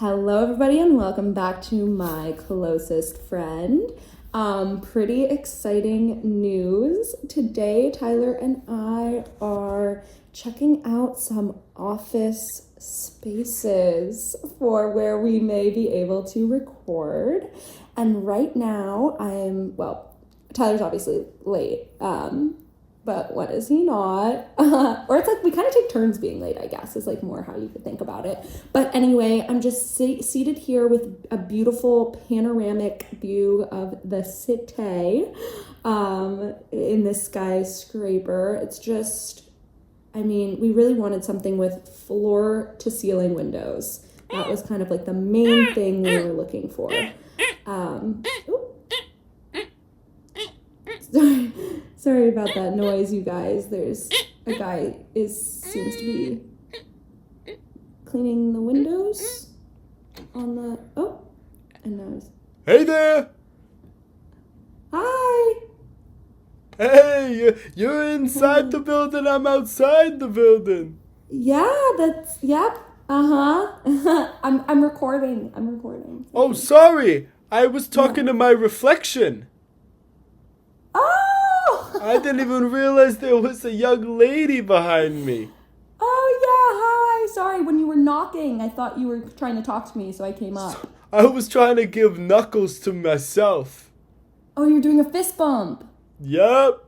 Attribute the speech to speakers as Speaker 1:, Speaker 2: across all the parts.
Speaker 1: Hello, everybody, and welcome back to My Closest Friend. Pretty exciting news. Today, Tyler and I are checking out some office spaces for where we may be able to record. And right now, Tyler's obviously late. But what is he not? Or it's like we kind of take turns being late, I guess, is like more how you could think about it. But anyway, I'm just seated here with a beautiful panoramic view of the city in this skyscraper. It's just, we really wanted something with floor to ceiling windows. That was kind of like the main thing we were looking for. Sorry about that noise, you guys. There's a guy seems to be cleaning the windows on the and now he's
Speaker 2: Hey there!
Speaker 1: Hi!
Speaker 2: Hey, you're inside the building, I'm outside the building.
Speaker 1: Yep. I'm recording.
Speaker 2: Oh, sorry. I was talking to my reflection.
Speaker 1: Oh!
Speaker 2: I didn't even realize there was a young lady behind me.
Speaker 1: Oh, yeah, hi. Sorry, when you were knocking, I thought you were trying to talk to me, so I came up.
Speaker 2: I was trying to give knuckles to myself.
Speaker 1: Oh, you're doing a fist bump.
Speaker 2: Yup.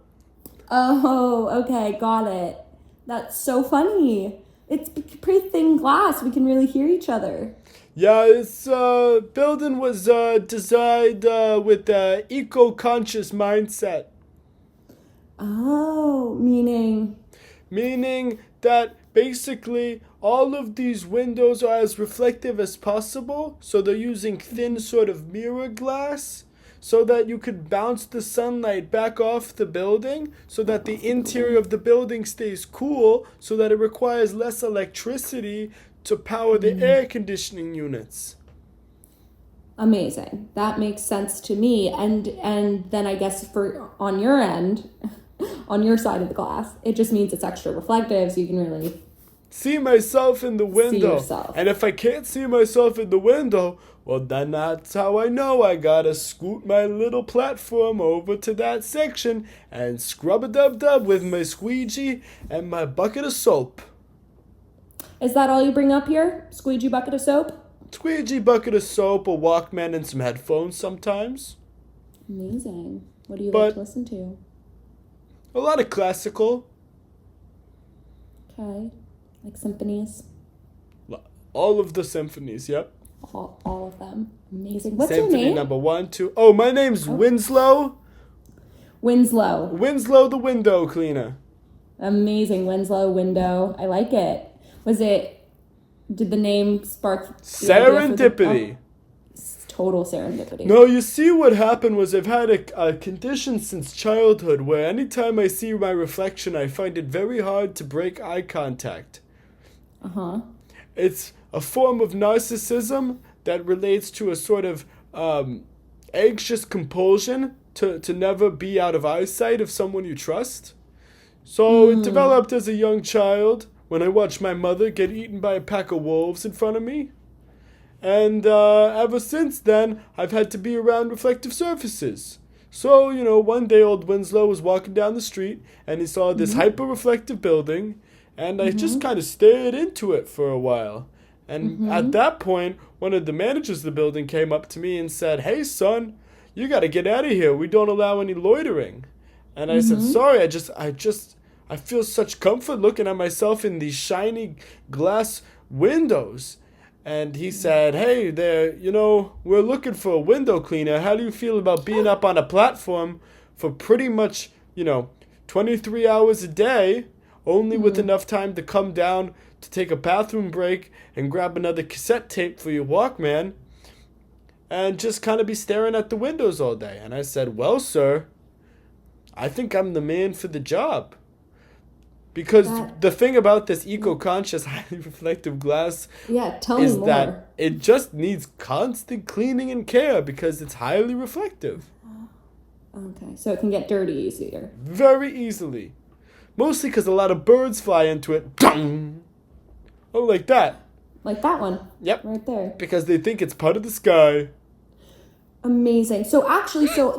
Speaker 1: Oh, okay, got it. That's so funny. It's pretty thin glass. We can really hear each other.
Speaker 2: Yeah, this building was designed with an eco-conscious mindset.
Speaker 1: Oh, meaning?
Speaker 2: Meaning that basically all of these windows are as reflective as possible, so they're using thin sort of mirror glass so that you could bounce the sunlight back off the building so that the interior of the building stays cool, so that it requires less electricity to power the air conditioning units.
Speaker 1: Amazing. That makes sense to me. And then I guess for on your end, on your side of the glass, it just means it's extra reflective, so you can really
Speaker 2: see myself in the window.
Speaker 1: See yourself.
Speaker 2: And if I can't see myself in the window, well, then that's how I know I gotta scoot my little platform over to that section and scrub-a-dub-dub with my squeegee and my bucket of soap.
Speaker 1: Is that all you bring up here? Squeegee bucket of soap?
Speaker 2: Squeegee bucket of soap, a Walkman, and some headphones sometimes.
Speaker 1: Amazing. What do you like to listen to?
Speaker 2: A lot of classical.
Speaker 1: Okay. Like symphonies?
Speaker 2: All of the symphonies, yep.
Speaker 1: All of them. Amazing. What's
Speaker 2: Symphony
Speaker 1: your name?
Speaker 2: number 1, 2. Oh, my name's Winslow.
Speaker 1: Winslow.
Speaker 2: Winslow the window cleaner.
Speaker 1: Amazing. Winslow window. I like it. Did the name spark
Speaker 2: serendipity?
Speaker 1: Total serendipity.
Speaker 2: No, you see what happened was I've had a condition since childhood where anytime I see my reflection, I find it very hard to break eye contact.
Speaker 1: Uh-huh.
Speaker 2: It's a form of narcissism that relates to a sort of anxious compulsion to never be out of eyesight of someone you trust. So it developed as a young child when I watched my mother get eaten by a pack of wolves in front of me. And ever since then, I've had to be around reflective surfaces. So, one day old Winslow was walking down the street and he saw this hyper-reflective building, and I just kind of stared into it for a while. And at that point, one of the managers of the building came up to me and said, "Hey, son, you got to get out of here. We don't allow any loitering." And I said, "Sorry, I feel such comfort looking at myself in these shiny glass windows." And he said, "Hey there, we're looking for a window cleaner. How do you feel about being up on a platform for pretty much, 23 hours a day, only with enough time to come down to take a bathroom break and grab another cassette tape for your Walkman and just kind of be staring at the windows all day?" And I said, "Well, sir, I think I'm the man for the job." Because the thing about this eco-conscious, highly reflective glass is that it just needs constant cleaning and care because it's highly reflective.
Speaker 1: Okay, so it can get dirty easier.
Speaker 2: Very easily. Mostly because a lot of birds fly into it. Oh, like that.
Speaker 1: Like that one.
Speaker 2: Yep.
Speaker 1: Right there.
Speaker 2: Because they think it's part of the sky.
Speaker 1: Amazing. So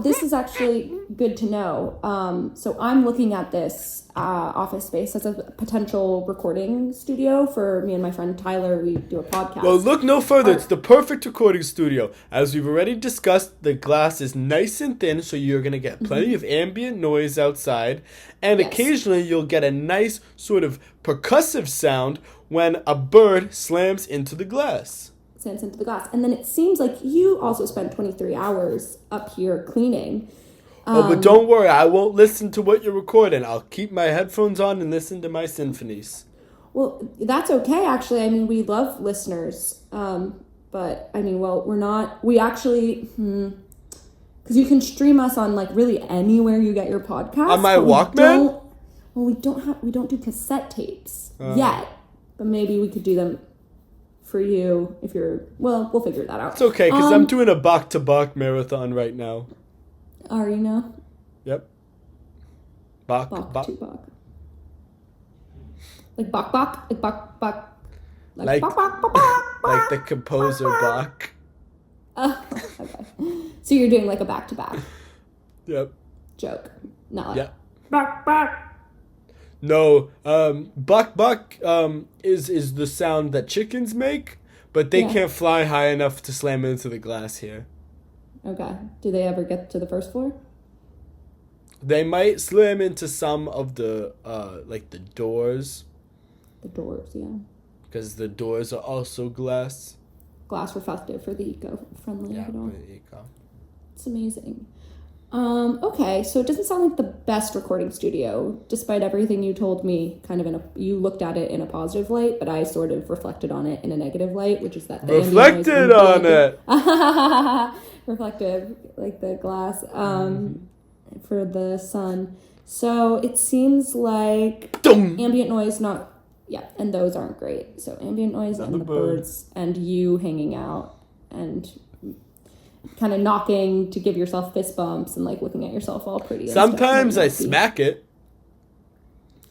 Speaker 1: this is actually good to know. So I'm looking at this office space as a potential recording studio for me and my friend Tyler. We do a podcast.
Speaker 2: Well, look no further. It's the perfect recording studio. As we've already discussed, the glass is nice and thin, so you're going to get plenty of ambient noise outside. And occasionally you'll get a nice sort of percussive sound when a bird slams into the glass.
Speaker 1: Into the glass. And then it seems like you also spent 23 hours up here cleaning.
Speaker 2: But don't worry, I won't listen to what you're recording. I'll keep my headphones on and listen to my symphonies.
Speaker 1: Well, that's okay, actually. I mean, we love listeners. But, I mean, well, we actually, because you can stream us on, like, really anywhere you get your podcast.
Speaker 2: On my Walkman?
Speaker 1: We don't do cassette tapes yet. But maybe we could do them for you if we'll figure that out.
Speaker 2: It's okay, because I'm doing a Bach-to-Bach marathon right now.
Speaker 1: Are you now?
Speaker 2: Yep. Bach.
Speaker 1: Like Bach. Like Bach.
Speaker 2: Like
Speaker 1: Bach, Bach, Bach, Bach,
Speaker 2: like the composer Bach.
Speaker 1: Okay. So you're doing like a back-to-back
Speaker 2: Yep.
Speaker 1: joke. Not like
Speaker 2: Bach. No, buck is the sound that chickens make, but they can't fly high enough to slam into the glass here.
Speaker 1: Okay. Do they ever get to the first floor?
Speaker 2: They might slam into some of the like the doors.
Speaker 1: The doors, yeah.
Speaker 2: Because the doors are also glass.
Speaker 1: Glass reflective for the eco-friendly.
Speaker 2: Yeah, for the eco.
Speaker 1: It's amazing. Okay, so it doesn't sound like the best recording studio, despite everything you told me. You looked at it in a positive light, but I sort of reflected on it in a negative light, which is that the
Speaker 2: reflected on it.
Speaker 1: Reflective, like the glass, for the sun. So it seems like ambient noise, and those aren't great. So ambient noise and the birds and you hanging out and kind of knocking to give yourself fist bumps and like looking at yourself all pretty.
Speaker 2: Sometimes I smack it.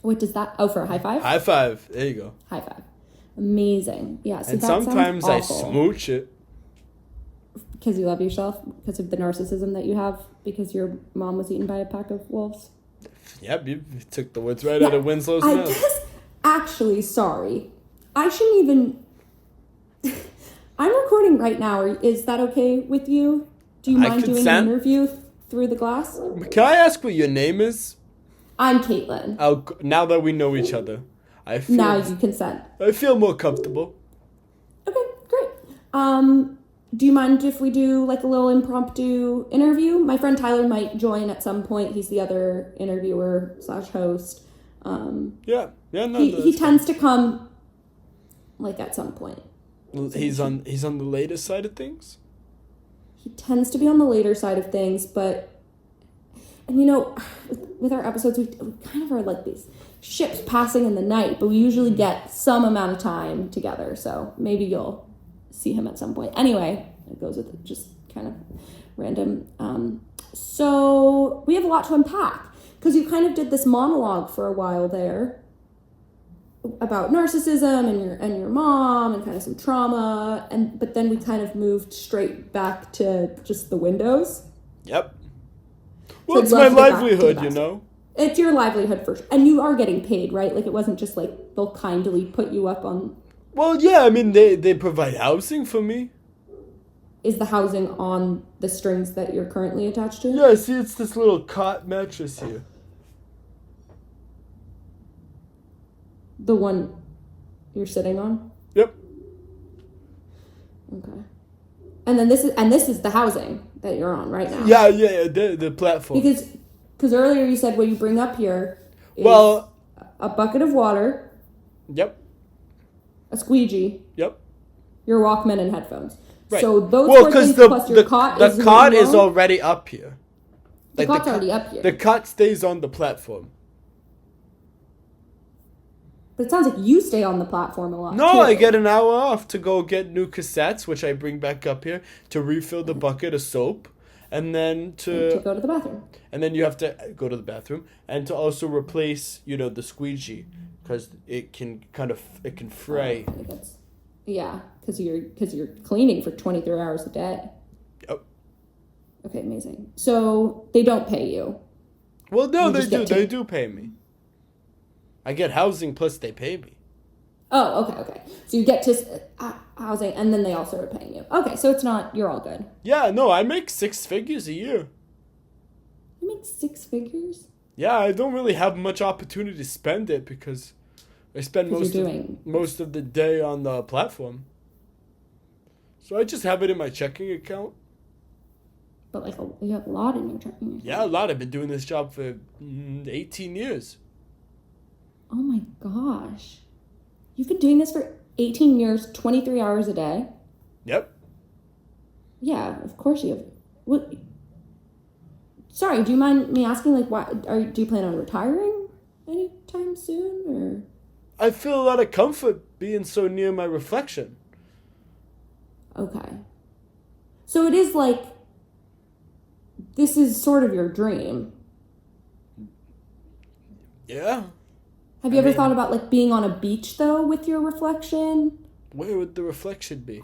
Speaker 1: What does that? Oh, for a high five?
Speaker 2: High five. There you go.
Speaker 1: High five. Amazing. Yeah. So
Speaker 2: and
Speaker 1: that
Speaker 2: sometimes I
Speaker 1: sounds awful.
Speaker 2: smooch it.
Speaker 1: Because you love yourself? Because of the narcissism that you have? Because your mom was eaten by a pack of wolves?
Speaker 2: Yep, you took the words right out of Winslow's mouth.
Speaker 1: Guess, actually, sorry. I shouldn't even... I'm recording right now. Is that okay with you? Do you mind doing an interview through the glass?
Speaker 2: Can I ask what your name is?
Speaker 1: I'm Caitlin.
Speaker 2: Oh, now that we know each other,
Speaker 1: now you consent.
Speaker 2: I feel more comfortable.
Speaker 1: Okay, great. Do you mind if we do like a little impromptu interview? My friend Tyler might join at some point. He's the other interviewer / host.
Speaker 2: No.
Speaker 1: He tends to come like at some point.
Speaker 2: He's on the later side of things.
Speaker 1: He tends to be on the later side of things, and you know, with our episodes, we kind of are like these ships passing in the night, but we usually get some amount of time together. So maybe you'll see him at some point. Anyway, it goes with just kind of random. So we have a lot to unpack because you kind of did this monologue for a while there about narcissism and your mom and kind of some trauma, but then we kind of moved straight back to just the windows.
Speaker 2: Yep. Well, it's my livelihood, you know.
Speaker 1: It's your livelihood first, and you are getting paid, right? Like it wasn't just like they'll kindly put you up on.
Speaker 2: Well, yeah, I mean they provide housing for me.
Speaker 1: Is the housing on the strings that you're currently attached to?
Speaker 2: Yeah, see, it's this little cot mattress here.
Speaker 1: The one you're sitting on?
Speaker 2: Yep.
Speaker 1: Okay. And then this is the housing that you're on right now.
Speaker 2: Yeah, the platform.
Speaker 1: Because earlier you said what you bring up here is a bucket of water.
Speaker 2: Yep.
Speaker 1: A squeegee.
Speaker 2: Yep.
Speaker 1: Your Walkman and headphones.
Speaker 2: Right.
Speaker 1: So those four things plus your cot
Speaker 2: the cot is already up here.
Speaker 1: The cot's already up here.
Speaker 2: The cot stays on the platform.
Speaker 1: But it sounds like you stay on the platform a lot.
Speaker 2: No,
Speaker 1: too.
Speaker 2: I get an hour off to go get new cassettes, which I bring back up here to refill the bucket of soap, and then to
Speaker 1: go to the bathroom.
Speaker 2: And then you have to go to the bathroom and to also replace, the squeegee because it can fray.
Speaker 1: Yeah, because you're cleaning for 23 hours a day.
Speaker 2: Yep.
Speaker 1: Okay, amazing. So they don't pay you.
Speaker 2: Well, no,
Speaker 1: You
Speaker 2: they
Speaker 1: just
Speaker 2: do.
Speaker 1: get to-
Speaker 2: They do pay me. I get housing plus they pay me.
Speaker 1: Oh, okay. So you get to housing, and then they also are paying you. Okay, so it's not, you're all good.
Speaker 2: Yeah, no, I make 6 figures a year.
Speaker 1: You make 6 figures?
Speaker 2: Yeah, I don't really have much opportunity to spend it because I spend
Speaker 1: 'Cause
Speaker 2: most of the day on the platform. So I just have it in my checking account.
Speaker 1: But like you have a lot in your checking account.
Speaker 2: Yeah, a lot. I've been doing this job for 18 years.
Speaker 1: Oh my gosh. You've been doing this for 18 years, 23 hours a day?
Speaker 2: Yep.
Speaker 1: Yeah, of course you have. What? Sorry, do you mind me asking, like, why do you plan on retiring anytime soon,
Speaker 2: I feel a lot of comfort being so near my reflection.
Speaker 1: or? Okay. So it is like, this is sort of your dream.
Speaker 2: Yeah.
Speaker 1: Have you ever thought about, like, being on a beach, though, with your reflection?
Speaker 2: Where would the reflection be?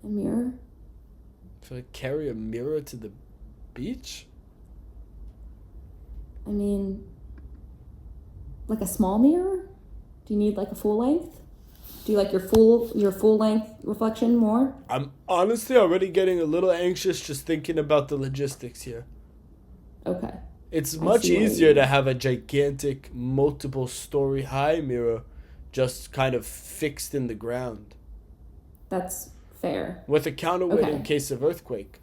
Speaker 1: A mirror?
Speaker 2: Should I carry a mirror to the beach?
Speaker 1: I mean, like a small mirror? Do you need, like, a full length? Do you like your full length reflection more?
Speaker 2: I'm honestly already getting a little anxious just thinking about the logistics here.
Speaker 1: Okay.
Speaker 2: It's much easier to have a gigantic, multiple story high mirror just kind of fixed in the ground.
Speaker 1: That's fair.
Speaker 2: With a counterweight
Speaker 1: Okay.
Speaker 2: in case of earthquake.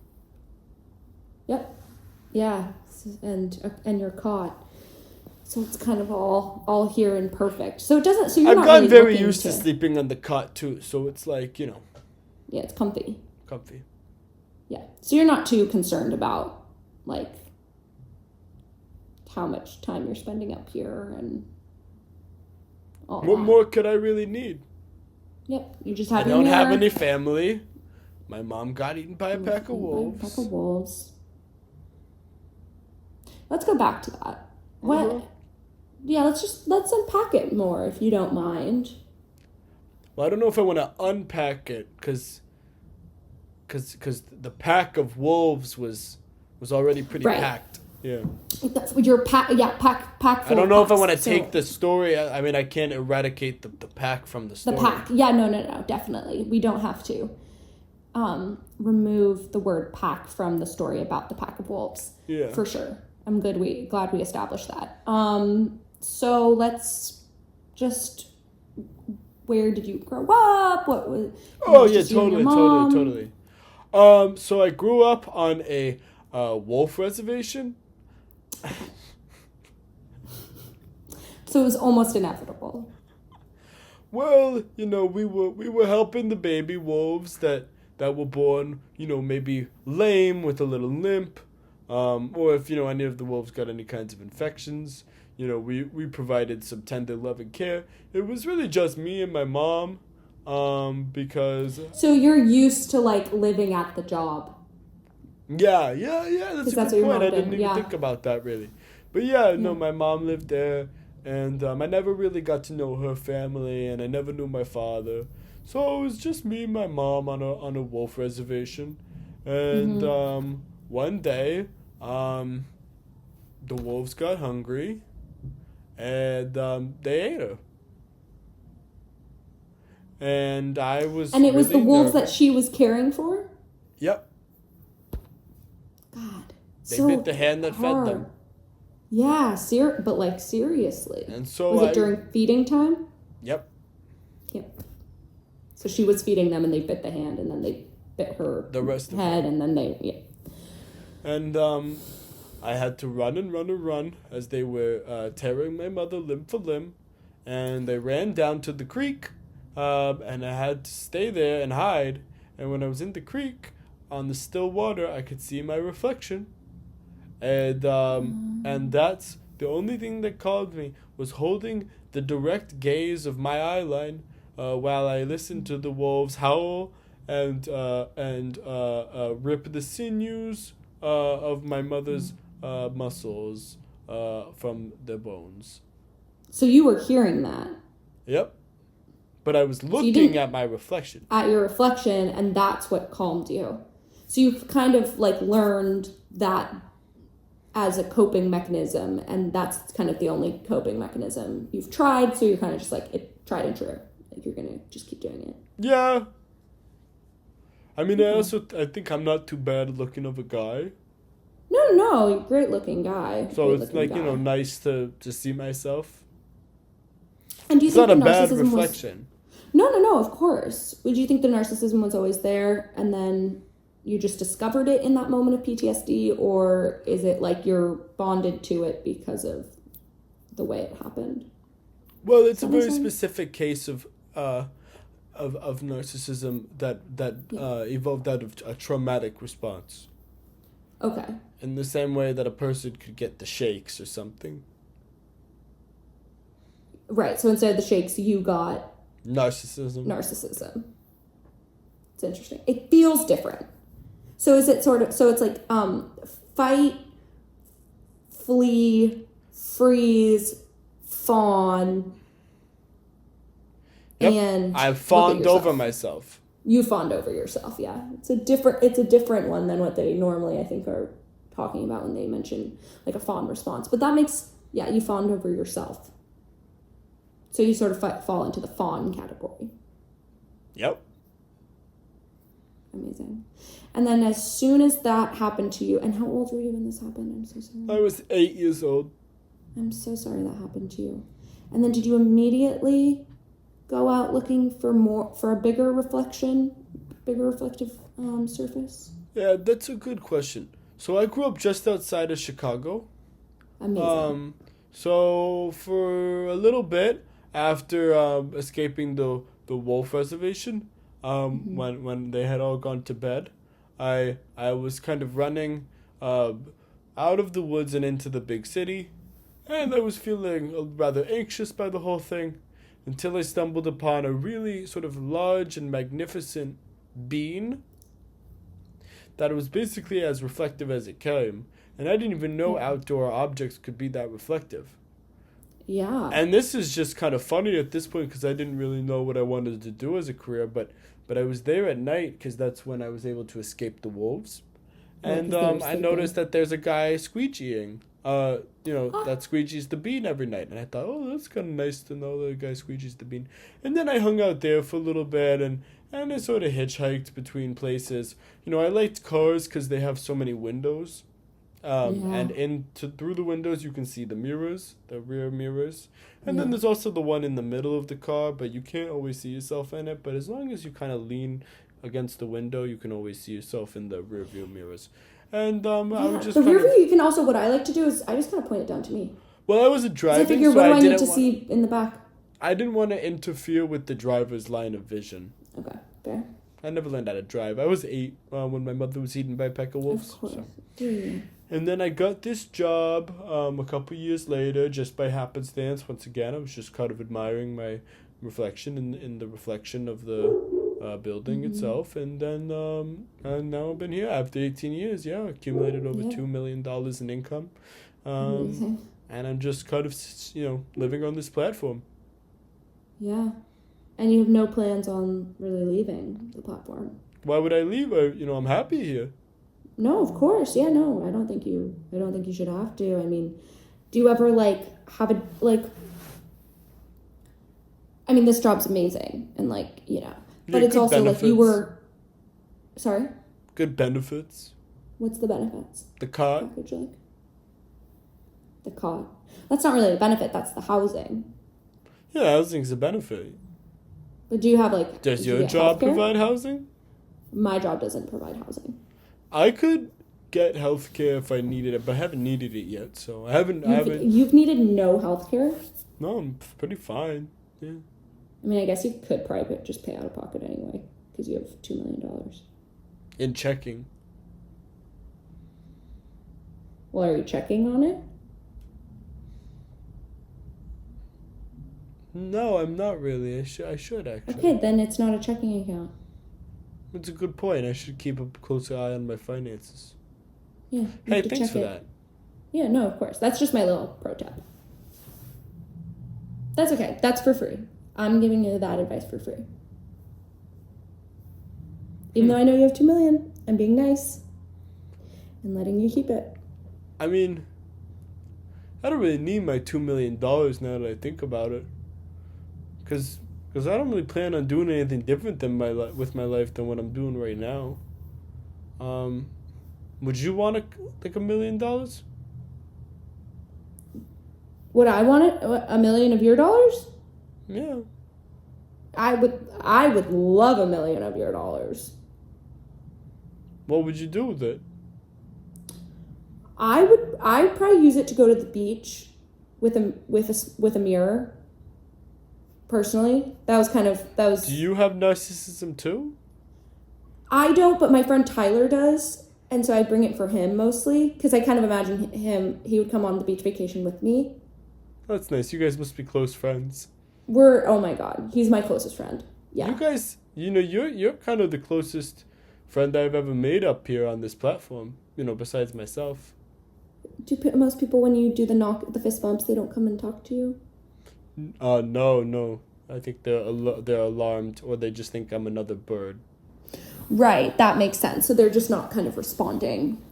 Speaker 1: Yep. Yeah. And you're caught. So it's kind of all here and perfect. So it doesn't. So you're
Speaker 2: I've
Speaker 1: not
Speaker 2: gotten
Speaker 1: really
Speaker 2: very
Speaker 1: looking
Speaker 2: used to sleeping on the cot too, so it's like,
Speaker 1: Yeah, it's comfy.
Speaker 2: comfy.
Speaker 1: Yeah. So you're not too concerned about like how much time you're spending up here and all
Speaker 2: What
Speaker 1: that.
Speaker 2: more could I really need?
Speaker 1: Yep. You just
Speaker 2: I
Speaker 1: have your
Speaker 2: don't have
Speaker 1: mirror.
Speaker 2: any family. My mom got eaten by a pack of wolves.
Speaker 1: Pack of wolves. Let's go back to that. What?
Speaker 2: Mhm.
Speaker 1: Yeah, let's unpack it more if you don't mind.
Speaker 2: Well, I don't know if I want to unpack it because the pack of wolves was already pretty
Speaker 1: Right.
Speaker 2: packed. Yeah.
Speaker 1: That's what your pack. Yeah, pack.
Speaker 2: I don't know if I want to
Speaker 1: So-
Speaker 2: take the story. I mean, I can't eradicate the pack from the
Speaker 1: The
Speaker 2: story.
Speaker 1: pack. Yeah, no, definitely. We don't have to remove the word pack from the story about the pack of wolves.
Speaker 2: Yeah.
Speaker 1: For sure. I'm glad we established that. So let's just, where did you grow up? What was?
Speaker 2: Oh
Speaker 1: was
Speaker 2: yeah,
Speaker 1: just you and your
Speaker 2: totally.
Speaker 1: mom?
Speaker 2: So I grew up on a wolf reservation.
Speaker 1: So it was almost inevitable.
Speaker 2: Well, we were helping the baby wolves that were born, maybe lame with a little limp, or if any of the wolves got any kinds of infections, we provided some tender loving care. It was really just me and my mom, because
Speaker 1: So you're used to like living at the job.
Speaker 2: yeah, that's a
Speaker 1: That's what
Speaker 2: good
Speaker 1: your
Speaker 2: point.
Speaker 1: mom
Speaker 2: I
Speaker 1: did,
Speaker 2: didn't even
Speaker 1: yeah.
Speaker 2: think about that really, but yeah, no,
Speaker 1: Yeah.
Speaker 2: my mom lived there. And I never really got to know her family, and I never knew my father. So it was just me and my mom on a wolf reservation. And one day, the wolves got hungry, and they ate her. And I was
Speaker 1: And it was the
Speaker 2: really
Speaker 1: wolves
Speaker 2: nervous.
Speaker 1: that she was caring for?
Speaker 2: Yep,
Speaker 1: God.
Speaker 2: they
Speaker 1: so
Speaker 2: bit the hand that fed
Speaker 1: hard.
Speaker 2: them.
Speaker 1: Yeah, but like seriously.
Speaker 2: And so
Speaker 1: was it during feeding time?
Speaker 2: Yep.
Speaker 1: Yeah. So she was feeding them and they bit the hand and then they bit her
Speaker 2: The rest of
Speaker 1: head and then
Speaker 2: And I had to run and run and run as they were tearing my mother limb for limb. And they ran down to the creek, and I had to stay there and hide. And when I was in the creek, on the still water, I could see my reflection. And that's the only thing that called me, was holding the direct gaze of my eye line while I listened to the wolves howl and rip the sinews of my mother's muscles from their bones.
Speaker 1: So you were hearing that.
Speaker 2: Yep. But I was looking at my reflection.
Speaker 1: At your reflection, and that's what calmed you. So you've kind of like learned that as a coping mechanism, and that's kind of the only coping mechanism you've tried, so you're kind of just like, it tried and true. Like, you're gonna just keep doing it.
Speaker 2: Yeah. I mean, I think I'm not too bad looking of a guy.
Speaker 1: No, you're a great looking guy.
Speaker 2: So it's like, nice to see myself.
Speaker 1: And do you
Speaker 2: It's
Speaker 1: think
Speaker 2: not a
Speaker 1: the
Speaker 2: bad
Speaker 1: narcissism
Speaker 2: reflection.
Speaker 1: No, of course. Would you think the narcissism was always there and then you just discovered it in that moment of PTSD, or is it like you're bonded to it because of the way it happened?
Speaker 2: Well, it's a very specific case of narcissism that evolved out of a traumatic response.
Speaker 1: Okay.
Speaker 2: In the same way that a person could get the shakes or something.
Speaker 1: Right. So instead of the shakes, you got
Speaker 2: narcissism.
Speaker 1: It's interesting. It feels different. So is it sort of, so it's like fight, flee, freeze, fawn, and
Speaker 2: I fawned over myself.
Speaker 1: You fawned over yourself, yeah. It's a different one than what they normally, I think, are talking about when they mention like a fawn response. But that makes, you fawned over yourself. So you sort of fall into the fawn category.
Speaker 2: Yep.
Speaker 1: Amazing. And then as soon as that happened to you, and how old were you when this happened? I'm so sorry.
Speaker 2: I was 8 years old.
Speaker 1: I'm so sorry that happened to you. And then did you immediately go out looking for a bigger reflective surface?
Speaker 2: Yeah, that's a good question. So I grew up just outside of Chicago.
Speaker 1: Amazing.
Speaker 2: So for a little bit after escaping the wolf reservation, when they had all gone to bed, I was kind of running out of the woods and into the big city, and I was feeling rather anxious by the whole thing until I stumbled upon a really sort of large and magnificent bean that was basically as reflective as it came, and I didn't even know outdoor objects could be that reflective.
Speaker 1: Yeah.
Speaker 2: And this is just kind of funny at this point because I didn't really know what I wanted to do as a career, but I was there at night because that's when I was able to escape the wolves. And I noticed that there's a guy squeegeeing. That squeegees the bean every night. And I thought, oh, that's kind of nice to know that a guy squeegees the bean. And then I hung out there for a little bit and I sort of hitchhiked between places. I liked cars because they have so many windows. And through the windows you can see the mirrors, the rear mirrors, and then there's also the one in the middle of the car, but you can't always see yourself in it. But as long as you kind of lean against the window, you can always see yourself in the rear view mirrors. And I would just
Speaker 1: the rear view. You can also, what I like to do is I just kind of point it down to me.
Speaker 2: Well, I wasn't driving,
Speaker 1: I figure, what do I need to see in the back?
Speaker 2: I didn't want to interfere with the driver's line of vision.
Speaker 1: Okay, fair.
Speaker 2: I never learned how to drive. I was 8 when my mother was eaten by a pack of wolves.
Speaker 1: Of course.
Speaker 2: So. And then I got this job a couple years later, just by happenstance. Once again, I was just kind of admiring my reflection in the reflection of the building itself. And then and now I've been here after 18 years. Yeah, accumulated over $2 million in income. And I'm just kind of, living on this platform.
Speaker 1: Yeah. And you have no plans on really leaving the platform?
Speaker 2: Why would I leave? I'm happy here.
Speaker 1: No, of course. Yeah, no. I don't think you should have to. I mean, do you ever have a I mean, this job's amazing and but it's also benefits. You were sorry?
Speaker 2: Good benefits.
Speaker 1: What's the benefits?
Speaker 2: The car.
Speaker 1: Package the car. That's not really a benefit, that's the housing.
Speaker 2: Yeah, housing's a benefit.
Speaker 1: But do you have
Speaker 2: does your job provide housing?
Speaker 1: My job doesn't provide housing.
Speaker 2: I could get healthcare if I needed it, but I haven't needed it yet, so I haven't.
Speaker 1: You've needed no healthcare?
Speaker 2: No, I'm pretty fine. Yeah.
Speaker 1: I mean, I guess you could probably just pay out of pocket anyway, because you have $2 million.
Speaker 2: In checking.
Speaker 1: Well, are you checking on it?
Speaker 2: No, I'm not really. I should actually.
Speaker 1: Okay, then it's not a checking account.
Speaker 2: That's a good point. I should keep a closer eye on my finances.
Speaker 1: Yeah.
Speaker 2: Hey, thanks for that.
Speaker 1: Yeah, no, of course. That's just my little pro tip. That's okay. That's for free. I'm giving you that advice for free. Even though I know you have $2 million, I'm being nice and letting you keep it.
Speaker 2: I mean, I don't really need my $2 million now that I think about it. Because I don't really plan on doing anything different than with my life than what I'm doing right now. Would you want $1 million?
Speaker 1: Would I want it? $1 million of your dollars?
Speaker 2: Yeah.
Speaker 1: I would love $1 million of your dollars.
Speaker 2: What would you do with it?
Speaker 1: I'd probably use it to go to the beach with a mirror. Personally, that was.
Speaker 2: Do you have narcissism too?
Speaker 1: I don't, but my friend Tyler does, and so I bring it for him mostly because I kind of imagine him. He would come on the beach vacation with me.
Speaker 2: That's nice. You guys must be close friends.
Speaker 1: Oh my God, he's my closest friend. Yeah.
Speaker 2: You guys, you're kind of the closest friend I've ever made up here on this platform. Besides myself.
Speaker 1: Do most people, when you do the fist bumps, they don't come and talk to you?
Speaker 2: No. I think they're alarmed, or they just think I'm another bird.
Speaker 1: Right, that makes sense. So they're just not kind of responding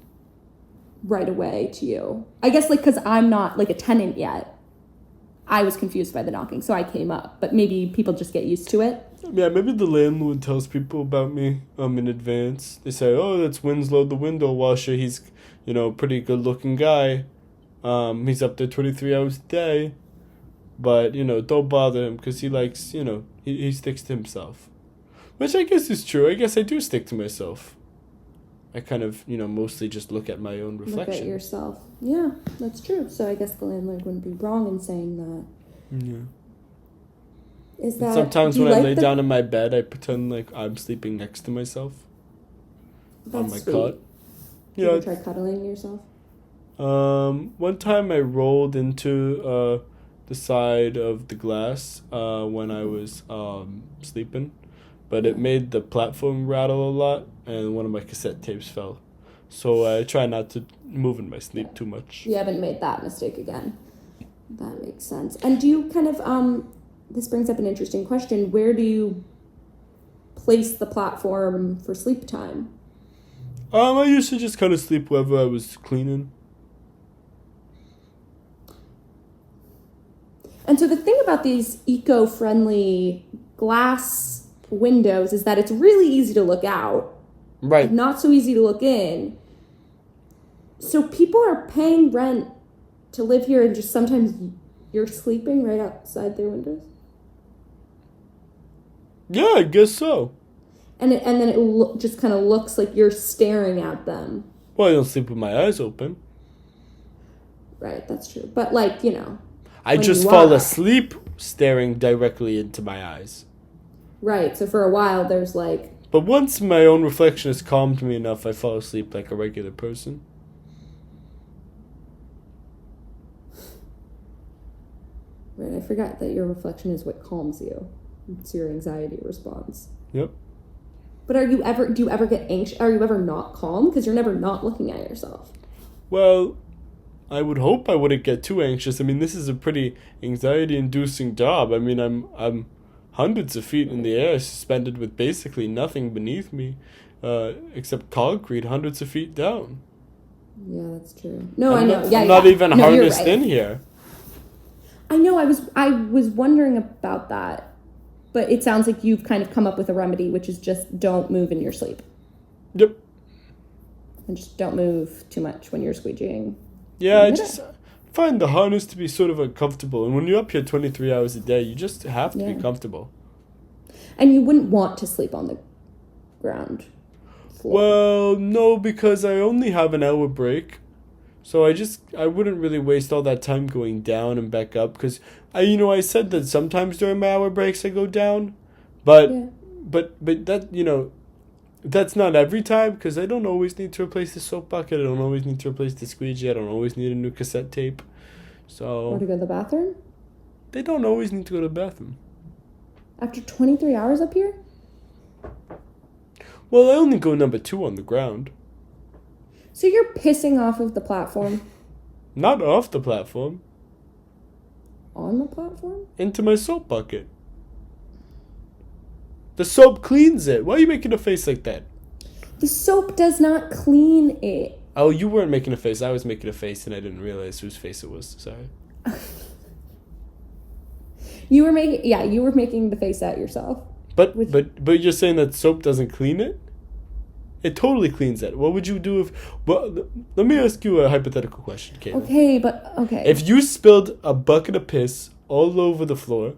Speaker 1: right away to you. I guess because I'm not a tenant yet. I was confused by the knocking, so I came up. But maybe people just get used to it.
Speaker 2: Yeah, maybe the landlord tells people about me in advance. They say, "Oh, that's Winslow, the window washer. He's, pretty good-looking guy. He's up there 23 hours a day. But, don't bother him because he likes, he sticks to himself." Which I guess is true. I guess I do stick to myself. I kind of, mostly just look at my own reflection.
Speaker 1: Look at yourself. Yeah, that's true. So I guess the landlord wouldn't be wrong in saying that.
Speaker 2: Yeah.
Speaker 1: Sometimes
Speaker 2: when I lay down in my bed, I pretend like I'm sleeping next to myself.
Speaker 1: That's
Speaker 2: on my
Speaker 1: sweet.
Speaker 2: cot.
Speaker 1: You ever try cuddling yourself?
Speaker 2: One time I rolled into the side of the glass when I was sleeping, but it made the platform rattle a lot, and one of my cassette tapes fell. So I try not to move in my sleep too much.
Speaker 1: You haven't made that mistake again. That makes sense. And do you kind of this brings up an interesting question. Where do you place the platform for sleep time?
Speaker 2: I used to just kind of sleep wherever I was cleaning.
Speaker 1: And so the thing about these eco-friendly glass windows is that it's really easy to look out.
Speaker 2: Right.
Speaker 1: Not so easy to look in. So people are paying rent to live here, and just sometimes you're sleeping right outside their windows?
Speaker 2: Yeah, I guess so.
Speaker 1: And then it just kind of looks like you're staring at them.
Speaker 2: Well, I don't sleep with my eyes open.
Speaker 1: Right, that's true. But
Speaker 2: I just fall asleep staring directly into my eyes.
Speaker 1: Right, so for a while there's
Speaker 2: But once my own reflection has calmed me enough, I fall asleep like a regular person.
Speaker 1: Right, I forgot that your reflection is what calms you. It's your anxiety response.
Speaker 2: Yep.
Speaker 1: But do you ever get anxious? Are you ever not calm? Because you're never not looking at yourself.
Speaker 2: Well, I would hope I wouldn't get too anxious. I mean, this is a pretty anxiety-inducing job. I mean, I'm hundreds of feet in the air, suspended with basically nothing beneath me, except concrete, hundreds of feet down.
Speaker 1: Yeah, that's true. No,
Speaker 2: I know.
Speaker 1: Yeah,
Speaker 2: I'm not even harnessed
Speaker 1: right.
Speaker 2: in here.
Speaker 1: I know. I was wondering about that. But it sounds like you've kind of come up with a remedy, which is just don't move in your sleep.
Speaker 2: Yep.
Speaker 1: And just don't move too much when you're squeegeeing.
Speaker 2: Yeah, I just find the harness to be sort of uncomfortable. And when you're up here 23 hours a day, you just have to be comfortable.
Speaker 1: And you wouldn't want to sleep on the ground floor.
Speaker 2: Well, no, because I only have an hour break. So I wouldn't really waste all that time going down and back up, because I said that sometimes during my hour breaks I go down, but that that's not every time, because I don't always need to replace the soap bucket. I don't always need to replace the squeegee. I don't always need a new cassette tape. So.
Speaker 1: Or to go to the bathroom?
Speaker 2: They don't always need to go to the bathroom.
Speaker 1: After 23 hours up here?
Speaker 2: Well, I only go number 2 on the ground.
Speaker 1: So you're pissing off of the platform?
Speaker 2: Not off the platform.
Speaker 1: On the platform?
Speaker 2: Into my soap bucket. The soap cleans it. Why are you making a face like that?
Speaker 1: The soap does not clean it.
Speaker 2: Oh, you weren't making a face. I was making a face, and I didn't realize whose face it was. Sorry.
Speaker 1: You were making the face at yourself.
Speaker 2: But you're saying that soap doesn't clean it? It totally cleans it. What would you do if... Well, let me ask you a hypothetical question, Caitlin.
Speaker 1: Okay.
Speaker 2: If you spilled a bucket of piss all over the floor,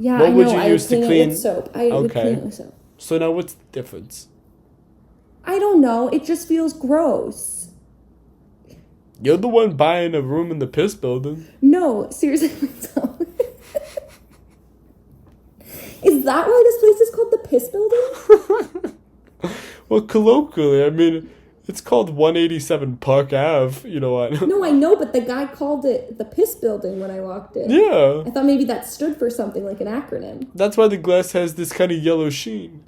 Speaker 1: yeah,
Speaker 2: what
Speaker 1: I
Speaker 2: would
Speaker 1: know.
Speaker 2: you use to clean?
Speaker 1: It with soap. I would clean it with soap.
Speaker 2: So now what's the difference?
Speaker 1: I don't know. It just feels gross.
Speaker 2: You're the one buying a room in the piss building.
Speaker 1: No, seriously. Is that why this place is called the Piss Building?
Speaker 2: Well, colloquially, I mean, it's called 187 Park Ave. You know what?
Speaker 1: No, I know, but the guy called it the Piss Building when I walked in.
Speaker 2: Yeah.
Speaker 1: I thought maybe that stood for something like an acronym.
Speaker 2: That's why the glass has this kind of yellow sheen.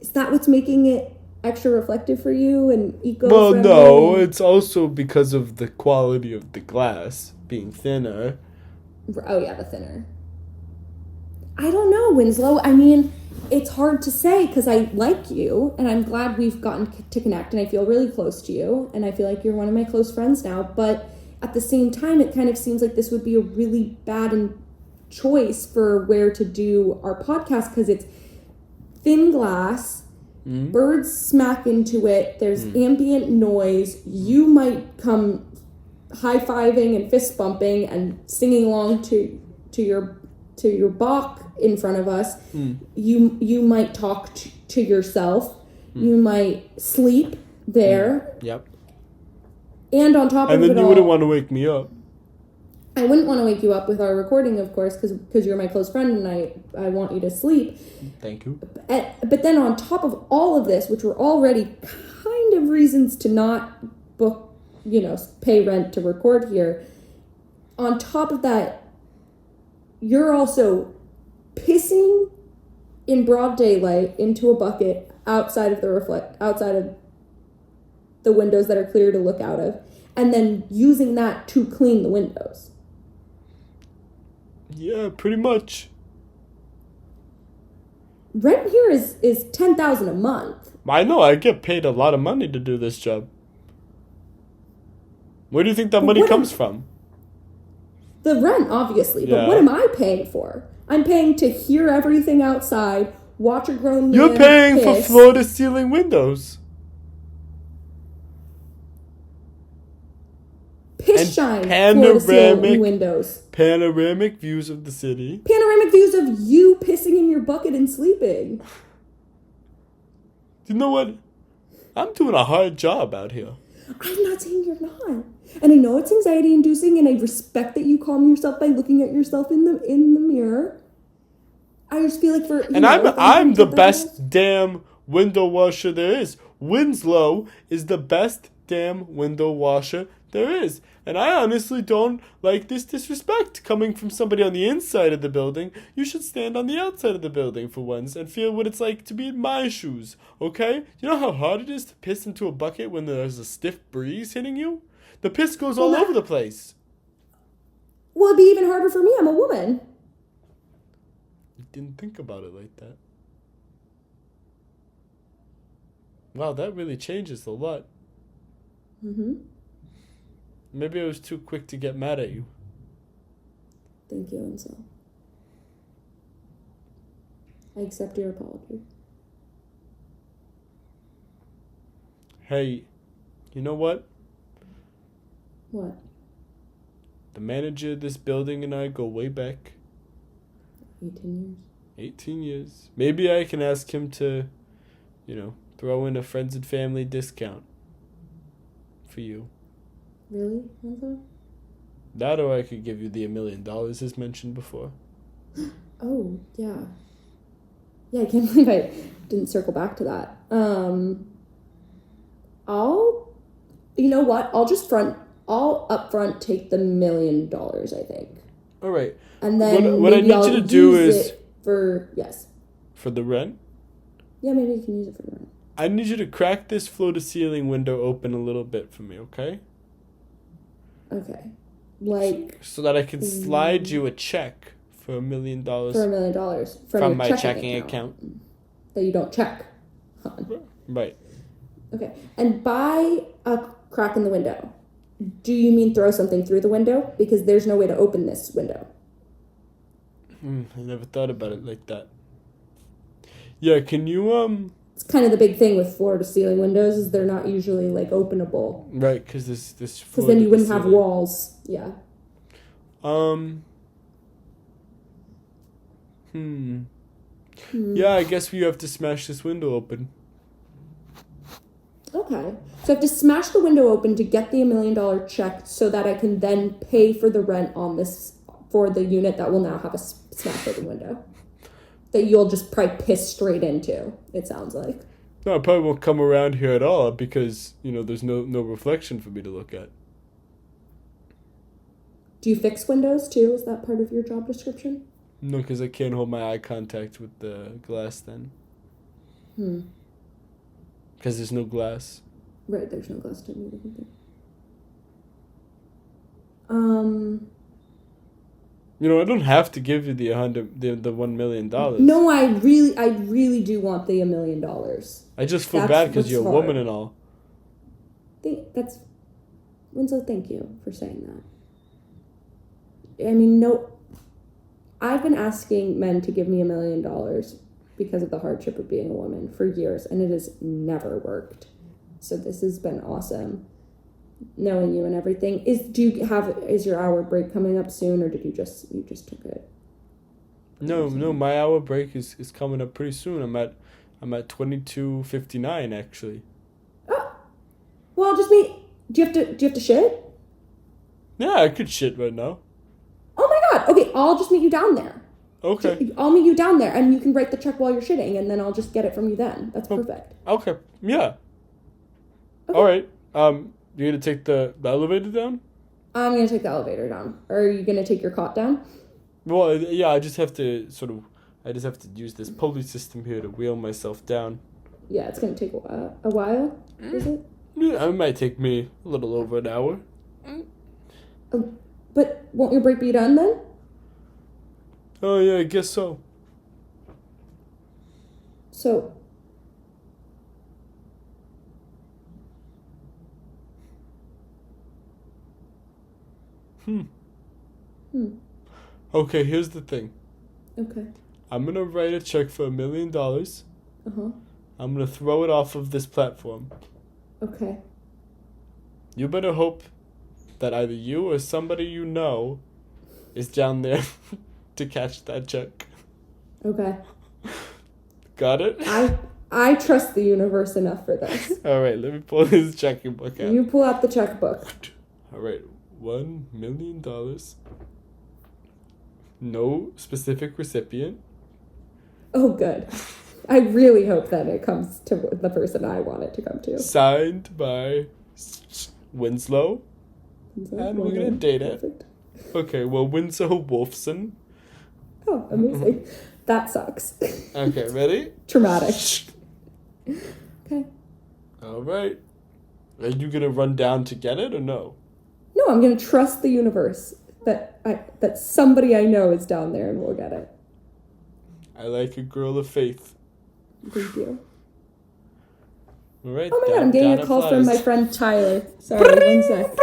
Speaker 1: Is that what's making it extra reflective for you and
Speaker 2: Well,
Speaker 1: eco-friendly?
Speaker 2: no, it's also because of the quality of the glass being thinner.
Speaker 1: Oh, yeah, the thinner. I don't know, Winslow. I mean, it's hard to say because I like you, and I'm glad we've gotten to connect, and I feel really close to you, and I feel like you're one of my close friends now, but at the same time, it kind of seems like this would be a really bad choice for where to do our podcast because it's thin glass, birds smack into it, there's ambient noise, you might come high-fiving and fist-bumping and singing along to your Bach in front of us. You might talk to yourself. You might sleep there.
Speaker 2: Yep.
Speaker 1: And on top of it all...
Speaker 2: And then you wouldn't want to wake me up.
Speaker 1: I wouldn't want to wake you up with our recording, of course, because you're my close friend and I want you to sleep.
Speaker 2: Thank you.
Speaker 1: But then on top of all of this, which were already kind of reasons to not book, pay rent to record here, on top of that, you're also pissing in broad daylight into a bucket outside of the windows that are clear to look out of, and then using that to clean the windows.
Speaker 2: Yeah, pretty much.
Speaker 1: Rent here is $10,000 a month.
Speaker 2: I know, I get paid a lot of money to do this job. Where do you think that money comes from?
Speaker 1: The rent, obviously, but
Speaker 2: Yeah.
Speaker 1: what am I paying for? I'm paying to hear everything outside, watch a grown man
Speaker 2: You're paying for
Speaker 1: piss.
Speaker 2: floor-to-ceiling windows.
Speaker 1: Piss shine floor-to-ceiling windows.
Speaker 2: Panoramic views of the city.
Speaker 1: Panoramic views of you pissing in your bucket and sleeping.
Speaker 2: You know what? I'm doing a hard job out here.
Speaker 1: I'm not saying you're not. And I know it's anxiety-inducing, and I respect that you calm yourself by looking at yourself in the mirror. I just feel like
Speaker 2: I'm the best damn window washer there is. Winslow is the best damn window washer there is. And I honestly don't like this disrespect coming from somebody on the inside of the building. You should stand on the outside of the building for once and feel what it's like to be in my shoes, okay? You know how hard it is to piss into a bucket when there's a stiff breeze hitting you? The piss goes all over the place.
Speaker 1: Well, it'd be even harder for me. I'm a woman.
Speaker 2: You didn't think about it like that. Wow, that really changes a lot. Maybe I was too quick to get mad at you.
Speaker 1: Thank you, Winslow. I accept your apology.
Speaker 2: Hey, you know what?
Speaker 1: What?
Speaker 2: The manager of this building and I go way back.
Speaker 1: 18 years.
Speaker 2: 18 years. Maybe I can ask him to, throw in a friends and family discount for you.
Speaker 1: Really, Winslow?
Speaker 2: That or I could give you the $1 million as mentioned before.
Speaker 1: Oh, yeah. Yeah, I can't believe I didn't circle back to that. You know what? I'll upfront take the $1 million, I think.
Speaker 2: All right.
Speaker 1: And then
Speaker 2: what I need you to do is
Speaker 1: for
Speaker 2: the rent.
Speaker 1: Yeah, maybe you can use it for the rent.
Speaker 2: I need you to crack this floor-to-ceiling window open a little bit for me, okay?
Speaker 1: Okay.
Speaker 2: So that I can slide you a check For $1 million.
Speaker 1: For $1 million. From your
Speaker 2: my checking account.
Speaker 1: That you don't check on.
Speaker 2: Right.
Speaker 1: Okay. And by a crack in the window, do you mean throw something through the window? Because there's no way to open this window.
Speaker 2: I never thought about it like that. Yeah, can you,
Speaker 1: It's kind of the big thing with floor-to-ceiling windows is they're not usually, like, openable.
Speaker 2: Right, because this
Speaker 1: because then you wouldn't have walls. Yeah.
Speaker 2: Yeah, I guess we have to smash this window open.
Speaker 1: Okay. So I have to smash the window open to get the $1 million check so that I can then pay for the rent on this, for the unit that will now have a smash open window. That you'll just probably piss straight into, it sounds like.
Speaker 2: No, I probably won't come around here at all because, there's no reflection for me to look at.
Speaker 1: Do you fix windows too? Is that part of your job description?
Speaker 2: No, because I can't hold my eye contact with the glass then. Because there's no glass.
Speaker 1: Right, there's no glass to move anything.
Speaker 2: I don't have to give you the $1 million.
Speaker 1: No, I really do want the $1 million.
Speaker 2: I just feel bad because you're a woman and all.
Speaker 1: Winslow, thank you for saying that. I mean, no, I've been asking men to give me $1 million because of the hardship of being a woman for years, and it has never worked. So this has been awesome, knowing you and everything. Is your hour break coming up soon, or you just took it?
Speaker 2: No, my hour break is coming up pretty soon. I'm at 22:59 actually.
Speaker 1: Oh, well, just me. Do you have to shit?
Speaker 2: Yeah, I could shit right now.
Speaker 1: Oh my god. Okay, I'll just meet you down there.
Speaker 2: Okay.
Speaker 1: I'll meet you down there, and you can write the check while you're shitting, and then I'll just get it from you then. That's perfect.
Speaker 2: Okay. Yeah.
Speaker 1: Okay.
Speaker 2: All right. You gonna take the elevator down?
Speaker 1: I'm gonna take the elevator down. Or are you gonna take your cot down?
Speaker 2: Well, yeah. I just have to use this pulley system here to wheel myself down.
Speaker 1: Yeah, it's gonna take a while. Is it?
Speaker 2: Yeah, it might take me a little over an hour.
Speaker 1: But won't your break be done then?
Speaker 2: Oh yeah, I guess so.
Speaker 1: So.
Speaker 2: Okay, here's the thing.
Speaker 1: Okay.
Speaker 2: I'm gonna write a check for $1 million. I'm gonna throw it off of this platform.
Speaker 1: Okay.
Speaker 2: You better hope that either you or somebody you know is down there to catch that check.
Speaker 1: Okay.
Speaker 2: Got it?
Speaker 1: I trust the universe enough for this.
Speaker 2: All right, let me pull this checking book out.
Speaker 1: You pull out the checkbook.
Speaker 2: All right, $1 million. No specific recipient.
Speaker 1: Oh, good. I really hope that it comes to the person I want it to come to.
Speaker 2: Signed by Winslow. And we're going to date it. Okay, well, Winslow Wolfson.
Speaker 1: Oh, amazing. That sucks.
Speaker 2: Okay, ready?
Speaker 1: Traumatic. Okay.
Speaker 2: All right. Are you going to run down to get it or no?
Speaker 1: No, I'm going to trust the universe that somebody I know is down there and will get it.
Speaker 2: I like a girl of faith.
Speaker 1: Thank you.
Speaker 2: All right.
Speaker 1: Oh my god, I'm getting a call from my friend Tyler. Sorry, one sec.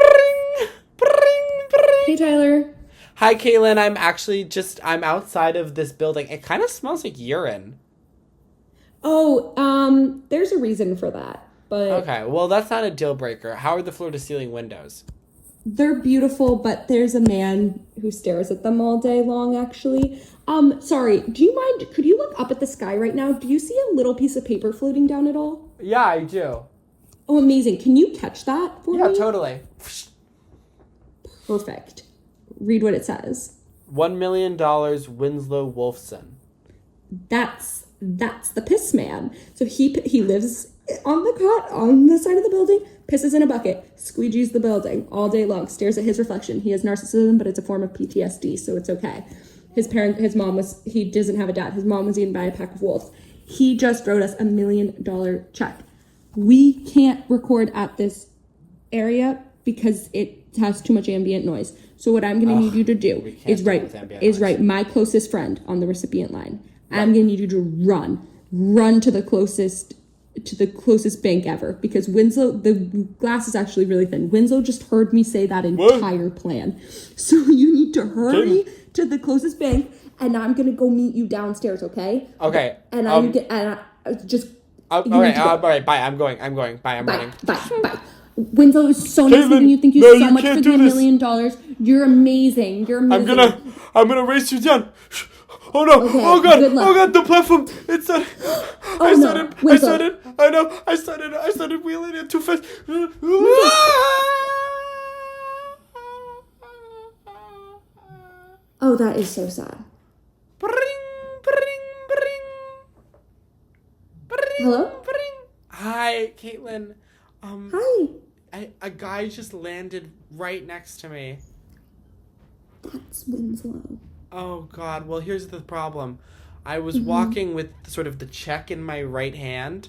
Speaker 1: Hey, Tyler.
Speaker 3: Hi, Caitlin. I'm outside of this building. It kind of smells like urine.
Speaker 1: Oh, there's a reason for that, but...
Speaker 3: Okay, well, that's not a deal breaker. How are the floor-to-ceiling windows?
Speaker 1: They're beautiful, but there's a man who stares at them all day long, actually. Sorry, do you mind, could you look up at the sky right now? Do you see a little piece of paper floating down at all?
Speaker 3: Yeah, I do.
Speaker 1: Oh, amazing. Can you catch that for me?
Speaker 3: Yeah, totally.
Speaker 1: Perfect. Read what it says.
Speaker 3: $1 million Winslow Wolfson.
Speaker 1: That's the piss man. So he lives on the cot on the side of the building, pisses in a bucket, squeegees the building all day long, stares at his reflection. He has narcissism, but it's a form of PTSD, so it's okay. He doesn't have a dad. His mom was eaten by a pack of wolves. He just wrote us $1 million check. We can't record at this area because it has too much ambient noise. So what I'm going to need you to do
Speaker 3: we can't
Speaker 1: is
Speaker 3: deal
Speaker 1: write
Speaker 3: with ambient noise.
Speaker 1: my closest friend on the recipient line. I'm going to need you to run to the closest bank ever, because Winslow, the glass is actually really thin. Winslow just heard me say that entire plan. So you need to hurry to the closest bank, and I'm going to go meet you downstairs, okay?
Speaker 3: Okay.
Speaker 1: And
Speaker 3: all right,
Speaker 1: bye.
Speaker 3: I'm going. Bye, I'm running.
Speaker 1: Bye. Winslow is so nice meeting you. Thank you
Speaker 2: no,
Speaker 1: so
Speaker 2: you
Speaker 1: much
Speaker 2: can't
Speaker 1: for
Speaker 2: do
Speaker 1: the $1
Speaker 2: this.
Speaker 1: million. You're amazing.
Speaker 2: I'm gonna race you down. Oh no!
Speaker 1: Okay,
Speaker 2: Oh god!
Speaker 1: good luck.
Speaker 2: Oh god! The platform! It's not. I
Speaker 1: Winslow.
Speaker 2: I know. I started wheeling it too fast.
Speaker 1: Oh, that is so sad. Hello?
Speaker 3: Hi, Caitlin.
Speaker 1: Hi.
Speaker 3: A guy just landed right next to me.
Speaker 1: That's Winslow.
Speaker 3: Oh God. Well, here's the problem. I was walking with sort of the check in my right hand,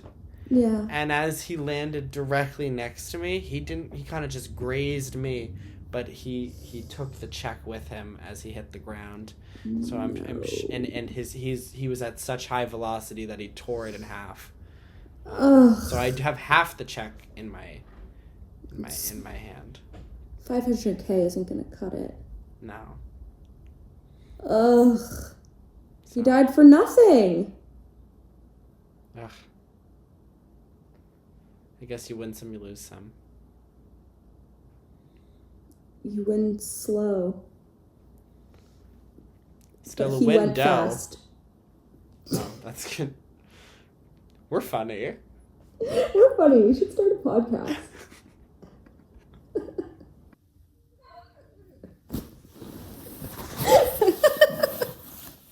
Speaker 1: Yeah.
Speaker 3: and as he landed directly next to me, he kind of just grazed me, but he took the check with him as he hit the ground. So he was at such high velocity that he tore it in half. So I have half the check in my hand.
Speaker 1: 500K isn't gonna cut it.
Speaker 3: No.
Speaker 1: Ugh. He died for nothing.
Speaker 3: Ugh. I guess you win some, you lose some.
Speaker 1: You win slow.
Speaker 3: Still
Speaker 1: But
Speaker 3: a
Speaker 1: he
Speaker 3: window.
Speaker 1: went fast.
Speaker 3: Oh, that's good. We're funny.
Speaker 1: We're funny. We should start a podcast.